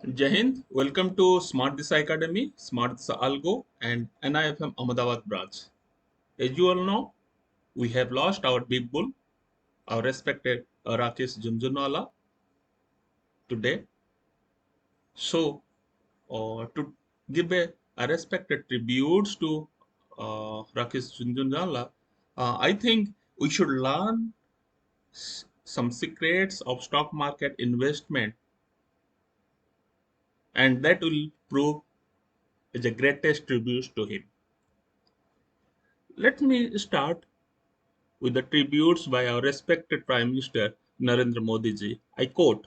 Jai Hind, welcome to Smart Disa Academy, Smart Disa Algo, and NIFM Ahmedabad branch. As you all know, we have lost our big bull, our respected Rakesh Jhunjhunwala today. So, to give a respected tributes to Rakesh Jhunjhunwala, I think we should learn some secrets of stock market investment, and that will prove is the greatest tribute to him. Let me start with the tributes by our respected Prime Minister Narendra Modi ji. I quote,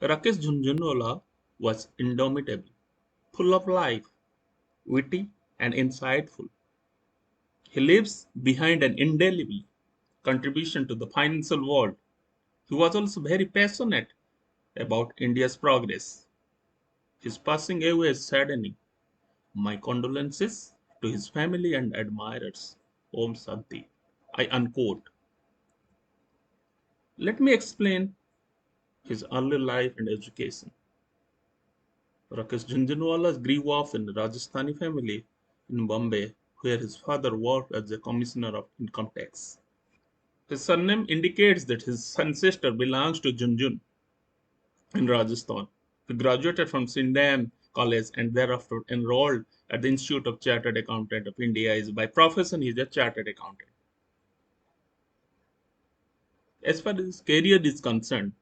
Rakesh Jhunjhunwala was indomitable, full of life, witty and insightful. He leaves behind an indelible contribution to the financial world. He was also very passionate about India's progress. His passing away is saddening. My condolences to his family and admirers. Om Santi. I unquote. Let me explain his early life and education. Rakesh Jhunjhunwala grew up in a Rajasthani family in Bombay, where his father worked as a commissioner of income tax. His surname indicates that his ancestor belongs to Jhunjhun in Rajasthan. He graduated from Sindham College and thereafter enrolled at the Institute of Chartered Accountant of India. By profession, he is a chartered accountant. As far as his career is concerned,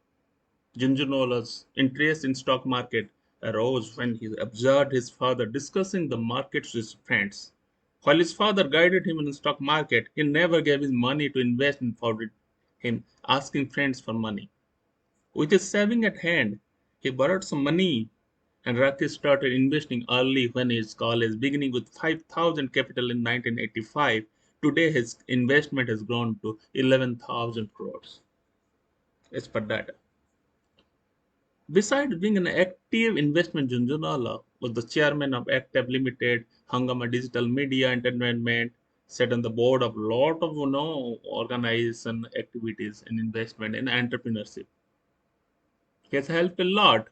Jhunjhunwala's interest in stock market arose when he observed his father discussing the markets with his friends. While his father guided him in the stock market, he never gave his money to invest and forbade him asking friends for money. With his saving at hand, he borrowed some money and Rakesh started investing early when he was college, beginning with 5,000 capital in 1985. Today, his investment has grown to 11,000 crores as per data. Besides being an active investment, Jhunjhunwala was the chairman of Active Limited, Hangama Digital Media Entertainment, sat on the board of a lot of organization activities in investment and entrepreneurship. He has helped a lot.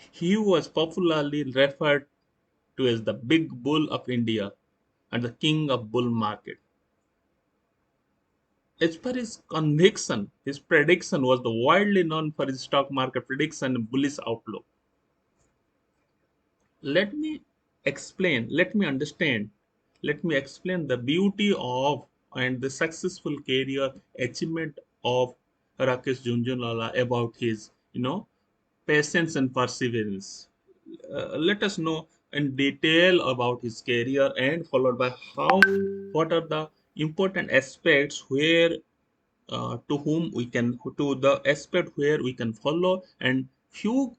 He was popularly referred to as the Big Bull of India and the King of Bull Market. As per his conviction, his prediction was the widely known for his stock market prediction and bullish outlook. Let me let me understand, let me explain the beauty of and the successful career achievement of Rakesh Jhunjhunwala about his, patience and perseverance. Let us know in detail about his career and followed by what are the important aspects where to the aspect where we can follow and few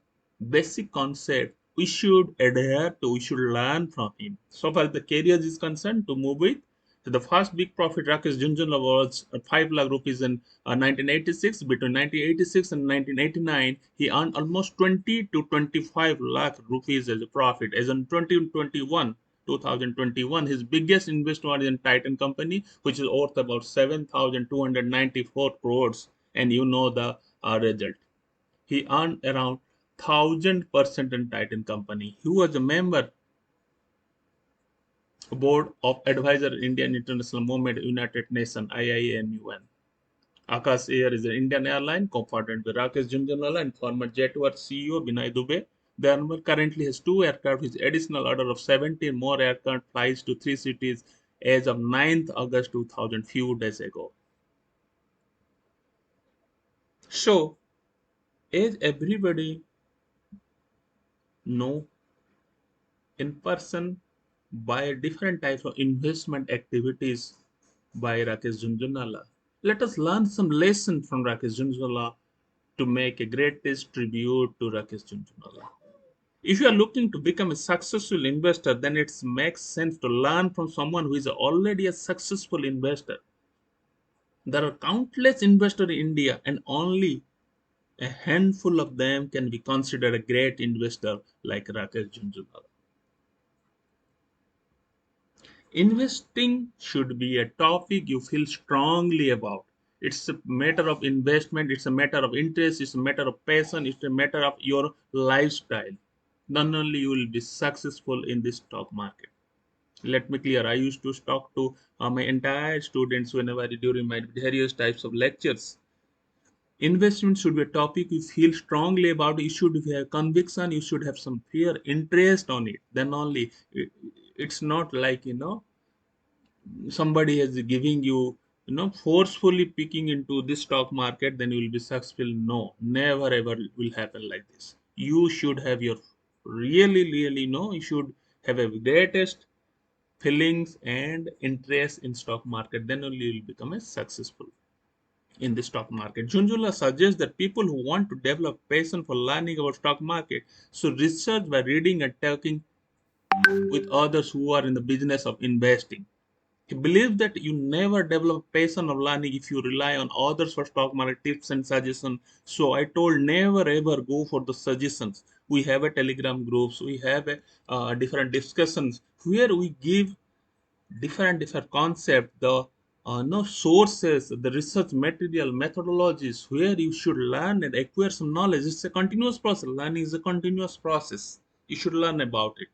basic concepts we should adhere to, we should learn from him. So far the career is concerned, to move with the first big profit Rakesh Jhunjhunwala was 5 lakh rupees in 1986. Between 1986 and 1989, he earned almost 20 to 25 lakh rupees as a profit. As in 2021, his biggest investment was in Titan Company, which is worth about 7,294 crores. And you know the result. He earned around 1,000% in Titan Company. He was a member Board of Advisor Indian International Movement United Nations IIMUN. Akash Air is an Indian airline co-founded by Rakesh Jhunjhunwala and former Jetworth CEO Binay Dubey. The airline currently has two aircraft with additional order of 17 more aircraft flights to three cities as of 9th August 2000, few days ago. So, as everybody know, in person by different types of investment activities by Rakesh Jhunjhunwala. Let us learn some lesson from Rakesh Jhunjhunwala to make a greatest tribute to Rakesh Jhunjhunwala. If you are looking to become a successful investor, then it makes sense to learn from someone who is already a successful investor. There are countless investors in India, and only a handful of them can be considered a great investor like Rakesh Jhunjhunwala. Investing should be a topic you feel strongly about. It's a matter of investment, it's a matter of interest, it's a matter of passion, it's a matter of your lifestyle. Then only you will be successful in this stock market. Let me clear. I used to talk to my entire students whenever during my various types of lectures. Investment should be a topic you feel strongly about. You should have conviction. You should have some fear, interest on it. Then only it's not like somebody is giving you forcefully picking into this stock market. Then you will be successful. No, never ever will happen like this. You should have your really you should have a greatest feelings and interest in stock market, then only you will become a successful in the stock market. Junjula suggests that people who want to develop passion for learning about stock market should research by reading and talking with others who are in the business of investing. He believes that you never develop passion of learning if you rely on others for stock market tips and suggestions. So I told never ever go for the suggestions. We have a telegram groups, we have a different discussions where we give different concept, the no sources, the research material, methodologies where you should learn and acquire some knowledge. It's a continuous process. Learning is a continuous process. You should learn about it.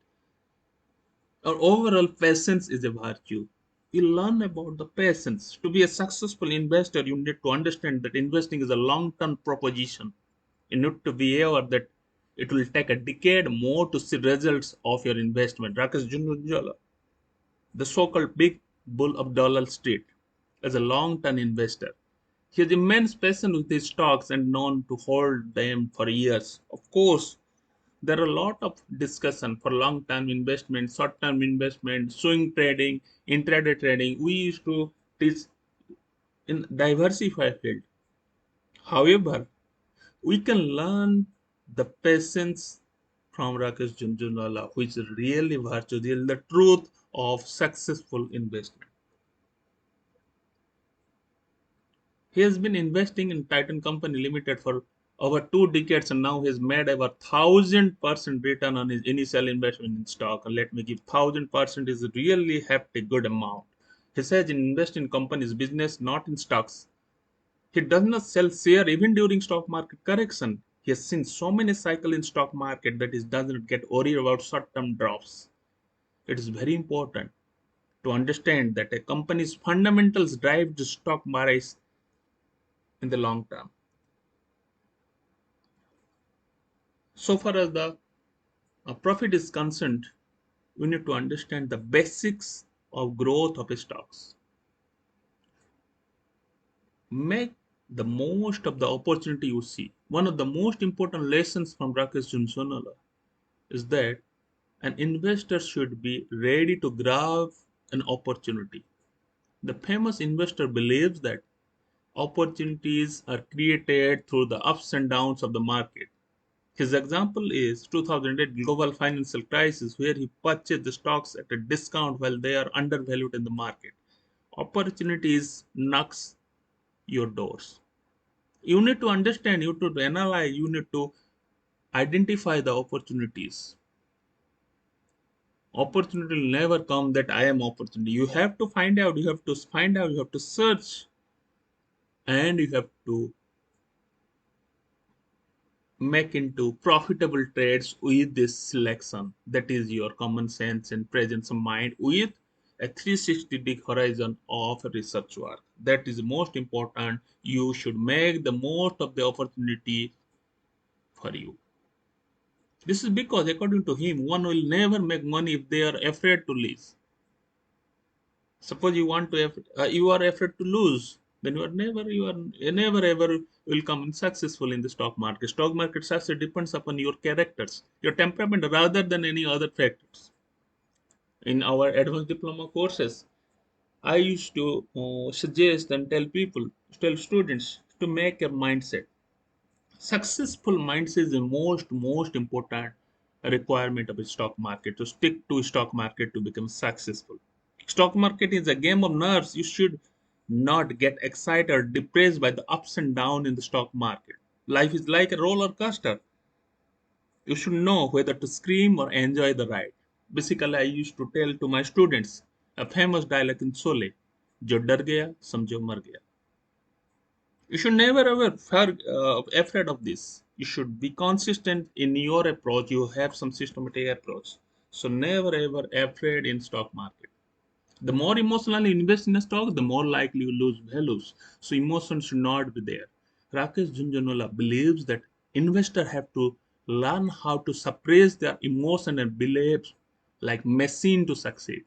Our overall patience is a virtue. You learn about the patience. To be a successful investor, you need to understand that investing is a long-term proposition. You need to be aware that it will take a decade more to see results of your investment. Rakesh Jhunjhunwala, the so-called big bull of Dollar Street, as a long-term investor. He has immense passion with his stocks and known to hold them for years. Of course, there are a lot of discussion for long-term investment, short-term investment, swing trading, intraday trading. We used to teach in diversified field. However, we can learn the patience from Rakesh Jhunjhunwala, which is really virtue, really the truth of successful investment. He has been investing in Titan Company Limited for over 2 decades and now he has made over 1,000% return on his initial investment in stock. And let me give 1,000% is really hefty good amount. He says invest in companies business, not in stocks. He does not sell share even during stock market correction. He has seen so many cycles in stock market that he doesn't get worried about short-term drops. It is very important to understand that a company's fundamentals drive the stock price in the long term. So far as the profit is concerned, we need to understand the basics of growth of stocks. Make the most of the opportunity you see. One of the most important lessons from Rakesh Jhunjhunwala is that an investor should be ready to grab an opportunity. The famous investor believes that opportunities are created through the ups and downs of the market. His example is 2008 global financial crisis where he purchased the stocks at a discount while they are undervalued in the market. Opportunities knocks your doors. You need to understand, you need to analyze, you need to identify the opportunities. Opportunity will never come that I am opportunity. You have to find out, you have to find out, you have to search, and you have to make into profitable trades with this selection. That is your common sense and presence of mind with a 360-degree horizon of research work. That is most important. You should make the most of the opportunity for you. This is because according to him, one will never make money if they are afraid to lose. Suppose you want to, you are afraid to lose, then you never ever will come successful in the stock market. Stock market success depends upon your characters, your temperament, rather than any other factors. In our advanced diploma courses, I used to suggest and tell students to make a mindset. Successful mindset is the most important requirement of a stock market. To stick to stock market to become successful. Stock market is a game of nerves. You should not get excited or depressed by the ups and downs in the stock market. Life is like a roller coaster. You should know whether to scream or enjoy the ride. Basically, I used to tell to my students a famous dialogue in Sole, जो डर गया समझो मर गया. You should never ever afraid of this. You should be consistent in your approach. You have some systematic approach. So never ever afraid in stock market. The more emotionally you invest in a stock, the more likely you lose values. So emotion should not be there. Rakesh Jhunjhunwala believes that investors have to learn how to suppress their emotion and beliefs like machine to succeed.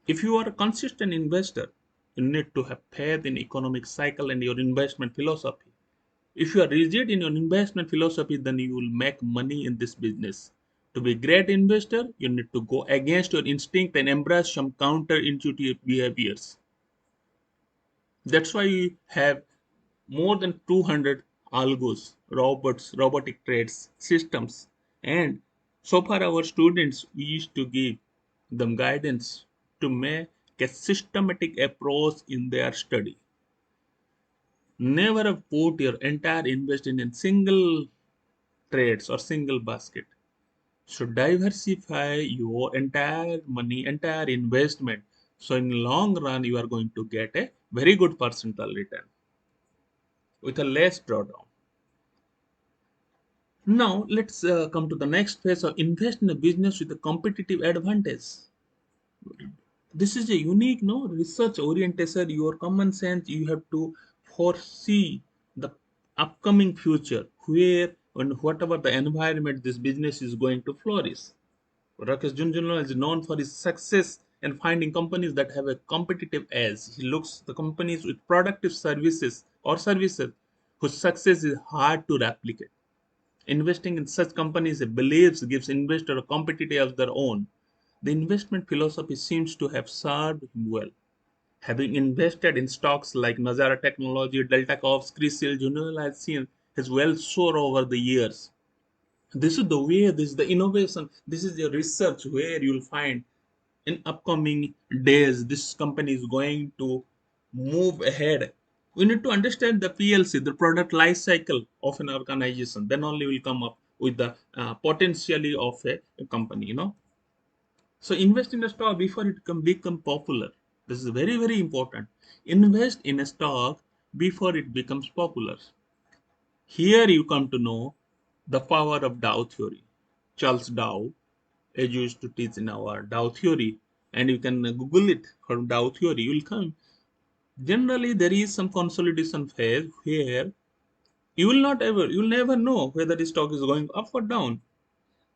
If you are a consistent investor, you need to have faith in economic cycle and your investment philosophy. If you are rigid in your investment philosophy, then you will make money in this business. To be a great investor, you need to go against your instinct and embrace some counterintuitive behaviors. That's why we have more than 200 algos, robots, robotic trades, systems. And so far, our students, we used to give them guidance to make a systematic approach in their study. Never put your entire investment in single trades or single basket. So diversify your entire money, entire investment. So in long run, you are going to get a very good percentile return with a less drawdown. Now let's come to the next phase of invest in a business with a competitive advantage. This is a unique, no research orientation. Your common sense. You have to foresee the upcoming future, where and whatever the environment this business is going to flourish. Rakesh Jhunjhunwala is known for his success in finding companies that have a competitive edge. He looks the companies with productive services whose success is hard to replicate. Investing in such companies he believes gives investors a competitive of their own. The investment philosophy seems to have served him well. Having invested in stocks like Nazara Technology, Delta Corp, Crisil, Jhunjhunwala has seen his wealth soar over the years. This is the way, this is the innovation, this is the research where you'll find in upcoming days this company is going to move ahead. We need to understand the PLC, the product life cycle of an organization. Then only will come up with the potentially of a company. So invest in a stock before it can become popular. This is very very important. Invest in a stock before it becomes popular. Here you come to know the power of Dow theory. Charles Dow, as used to teach in our Dow theory, and you can Google it for Dow theory, you will come. Generally, there is some consolidation phase where you will never know whether the stock is going up or down.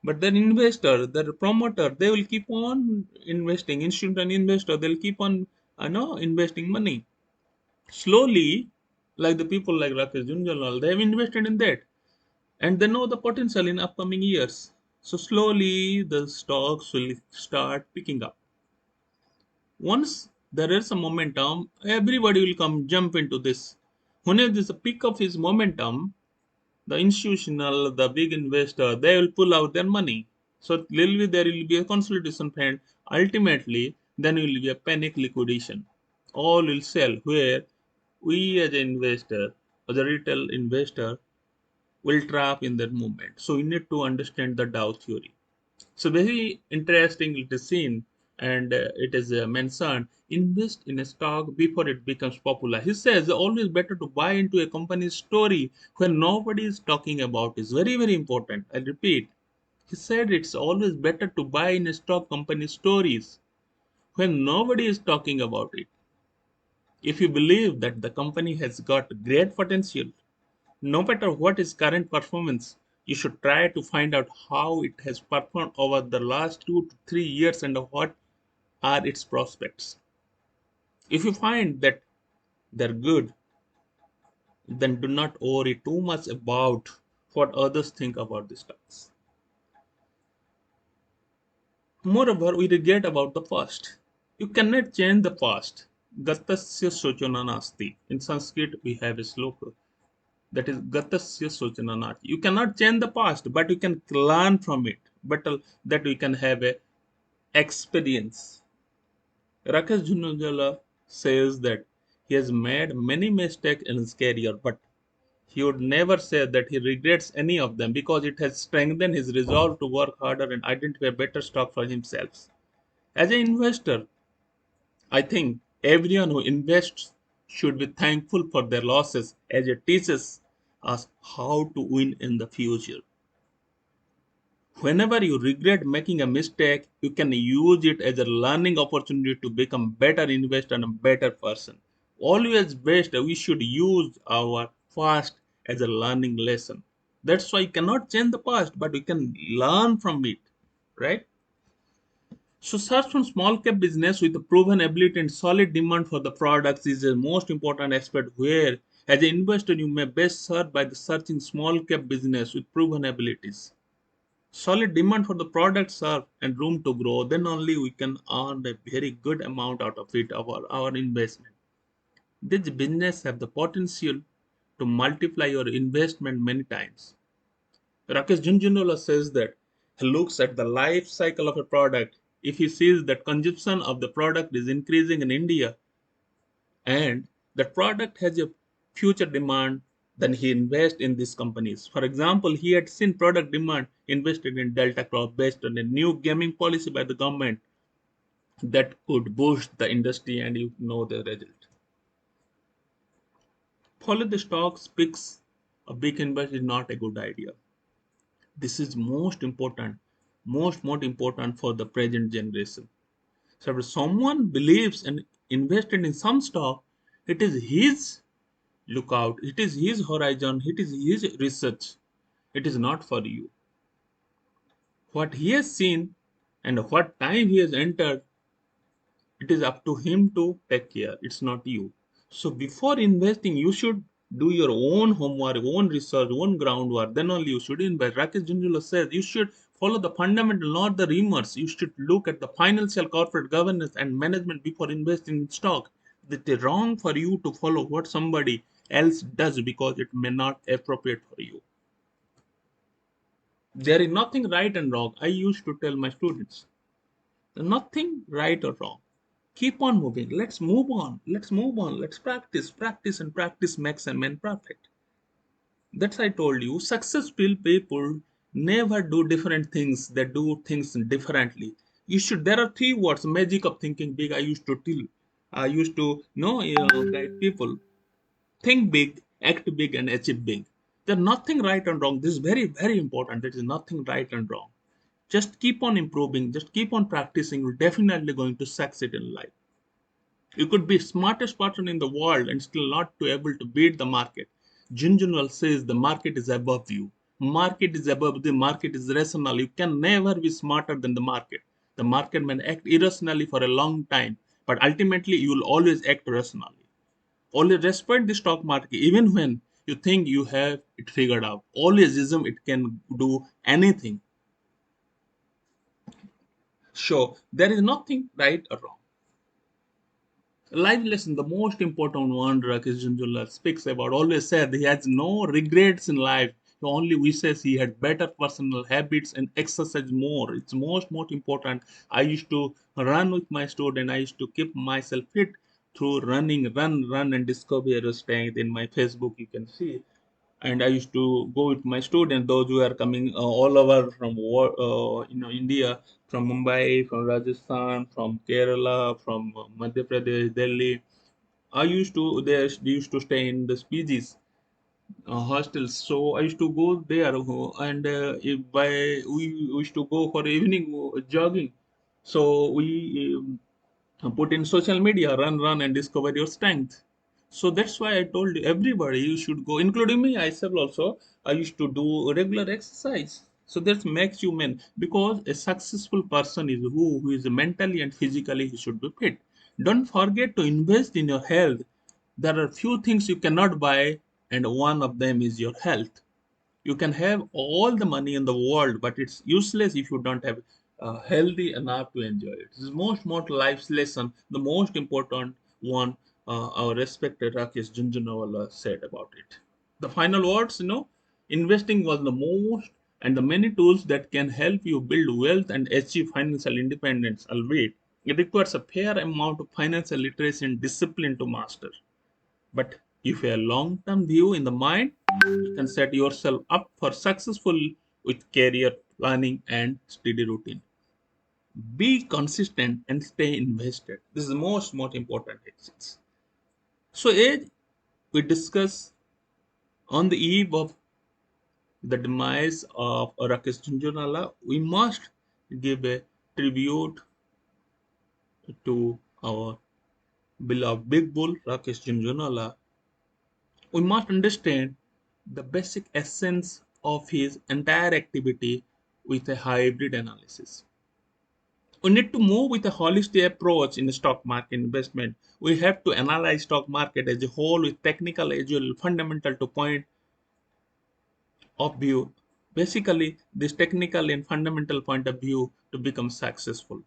But the investor, the promoter, they will keep on investing. Institutional investor, they'll keep on, investing money. Slowly, like the people like Rakesh Jhunjhunwala, they have invested in that, and they know the potential in upcoming years. So slowly, the stocks will start picking up. Once there is a momentum, everybody will come jump into this. Whenever there's a pick of his momentum, the institutional, the big investor, they will pull out their money. So literally there will be a consolidation fund. Ultimately, then will be a panic liquidation. All will sell where we as an investor, as a retail investor, will trap in that movement. So we need to understand the Dow theory. So very interesting it is seen, and it is mentioned, invest in a stock before it becomes popular. He says always better to buy into a company's story when nobody is talking about it. It's very very important. I repeat, he said it's always better to buy in a stock company stories when nobody is talking about it. If you believe that the company has got great potential, no matter what is current performance, you should try to find out how it has performed over the last 2 to 3 years and what are its prospects. If you find that they're good, then do not worry too much about what others think about the stocks. Moreover, we regret about the past. You cannot change the past. Gatasya sochana nasti. In Sanskrit, we have a sloka that is gatasya sochana nasti. You cannot change the past, but you can learn from it. But that we can have a experience. Rakesh Jhunjhunwala says that he has made many mistakes in his career, but he would never say that he regrets any of them because it has strengthened his resolve to work harder and identify better stock for himself. As an investor, I think everyone who invests should be thankful for their losses as it teaches us how to win in the future. Whenever you regret making a mistake, you can use it as a learning opportunity to become better investor and a better person. Always best, we should use our past as a learning lesson. That's why you cannot change the past, but we can learn from it, right? So search from small cap business with a proven ability and solid demand for the products is the most important aspect where as an investor you may best serve by the searching small cap business with proven abilities. Solid demand for the product serve and room to grow, then only we can earn a very good amount out of it, our investment. This business have the potential to multiply your investment many times. Rakesh Jhunjhunwala says that he looks at the life cycle of a product. If he sees that consumption of the product is increasing in India and the product has a future demand, then he invests in these companies. For example, he had seen product demand invested in Delta Crop based on a new gaming policy by the government that could boost the industry, and you know the result. Follow the stocks picks a big invest is not a good idea. This is most important for the present generation. So if someone believes and invested in some stock, it is his lookout, it is his horizon, it is his research. It is not for you. What he has seen and what time he has entered, it is up to him to take care. It's not you. So before investing, you should do your own homework, own research, own groundwork. Then only you should invest. Rakesh Jhunjhunwala says you should follow the fundamental, not the rumors. You should look at the financial, corporate governance, and management before investing in stock. It is wrong for you to follow what somebody else does because it may not appropriate for you. There is nothing right and wrong. I used to tell my students, nothing right or wrong. Keep on moving. Let's move on. Let's move on. Let's practice. Practice and practice makes a man perfect. That's I told you. Successful people never do different things. They do things differently. You should. There are three words. Magic of thinking big. I used to tell. I used to know guide people. Think big, act big, and achieve big. There's nothing right and wrong. This is very important. There is nothing right and wrong. Just keep on improving. Just keep on practicing. You're definitely going to succeed in life. You could be smartest person in the world and still not to able to beat the market. Junjunwal says the market is above you. Market is above the market is rational. You can never be smarter than the market. The market may act irrationally for a long time, but ultimately you will always act rationally. Always respect the stock market even when you think you have it figured out. Always assume it can do anything. So there is nothing right or wrong. Life lesson, the most important one, Rakesh Jhunjhunwala speaks about, always said he has no regrets in life. He only wishes he had better personal habits and exercise more. It's most important. I used to run with my student. I used to keep myself fit through running, run, and discover your strength. In my Facebook, you can see. And I used to go with my students, those who are coming all over from India, from Mumbai, from Rajasthan, from Kerala, from Madhya Pradesh, Delhi. They used to stay in the PGs, hostels. So I used to go there, and if by we used to go for evening jogging. So we put in social media, run, and discover your strength. So that's why I told everybody you should go, including me. I said also I used to do regular exercise. So that makes you man because a successful person is who is mentally and physically he should be fit. Don't forget to invest in your health. There are few things you cannot buy, and one of them is your health. You can have all the money in the world, but it's useless if you don't have healthy enough to enjoy it. This is most life's lesson, the most important one. Our respected Rakesh Jhunjhunwala said about it. The final words, investing was the most and the many tools that can help you build wealth and achieve financial independence, albeit it requires a fair amount of financial literacy and discipline to master. But if you have a long-term view in the mind, you can set yourself up for successful with career planning and steady routine. Be consistent and stay invested. This is the most important exercise. So as we discuss on the eve of the demise of Rakesh Jhunjhunwala, we must give a tribute to our beloved Big Bull Rakesh Jhunjhunwala. We must understand the basic essence of his entire activity with a hybrid analysis. We need to move with a holistic approach in the stock market investment. We have to analyze stock market as a whole with technical as well fundamental to point of view. Basically, this technical and fundamental point of view to become successful.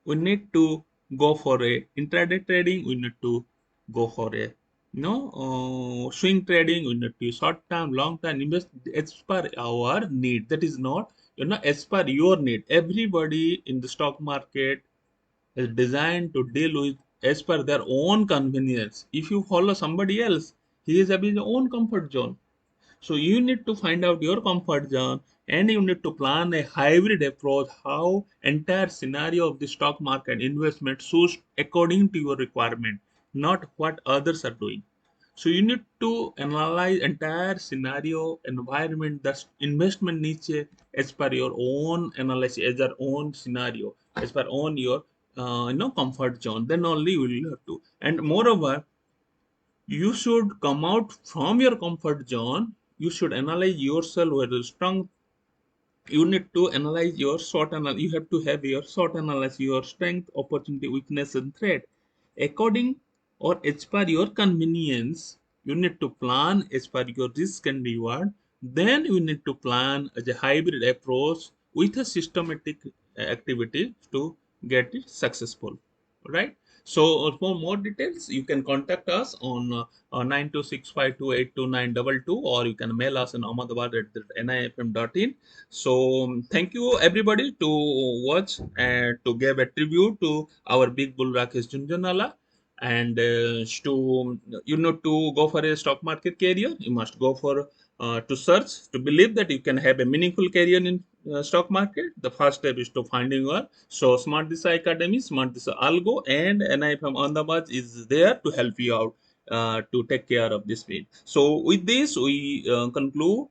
We need to go for a intraday trading. We need to go for a swing trading. We need to short term, long term invest as per our need. That is not as per your need. Everybody in the stock market is designed to deal with as per their own convenience. If you follow somebody else, he is having his own comfort zone. So you need to find out your comfort zone and you need to plan a hybrid approach how entire scenario of the stock market investment suits according to your requirement, not what others are doing. So you need to analyze entire scenario environment that investment niche as per your own analysis, as your own scenario, as per own your comfort zone. Then only you will have to. And moreover, you should come out from your comfort zone. You should analyze yourself whether strong. You need to analyze your SWOT analysis. You have to have your SWOT analysis, your strength, opportunity, weakness, and threat. According or as per your convenience, you need to plan as per your risk and reward. Then you need to plan as a hybrid approach with a systematic activity to get it successful. Right? So for more details, you can contact us on 9265282922 or you can mail us on ahmedabad@nifm.in. So thank you everybody to watch and to give a tribute to our big bull Rakesh Jhunjhunwala. And to to go for a stock market career, you must go for to search to believe that you can have a meaningful career in stock market. The first step is to finding your so Smart Disa Academy, Smart Disa Algo, and NIFM Ahmedabad is there to help you out to take care of this field. So with this, we conclude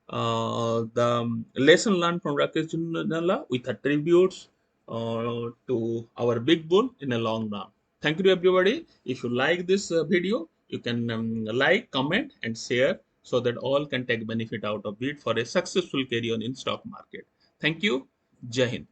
the lesson learned from Rakesh Jhunjhunwala with attributes to our big bull in a long run. Thank you everybody. If you like this video, you can like, comment, and share so that all can take benefit out of it for a successful career in stock market. Thank you. Jai Hind.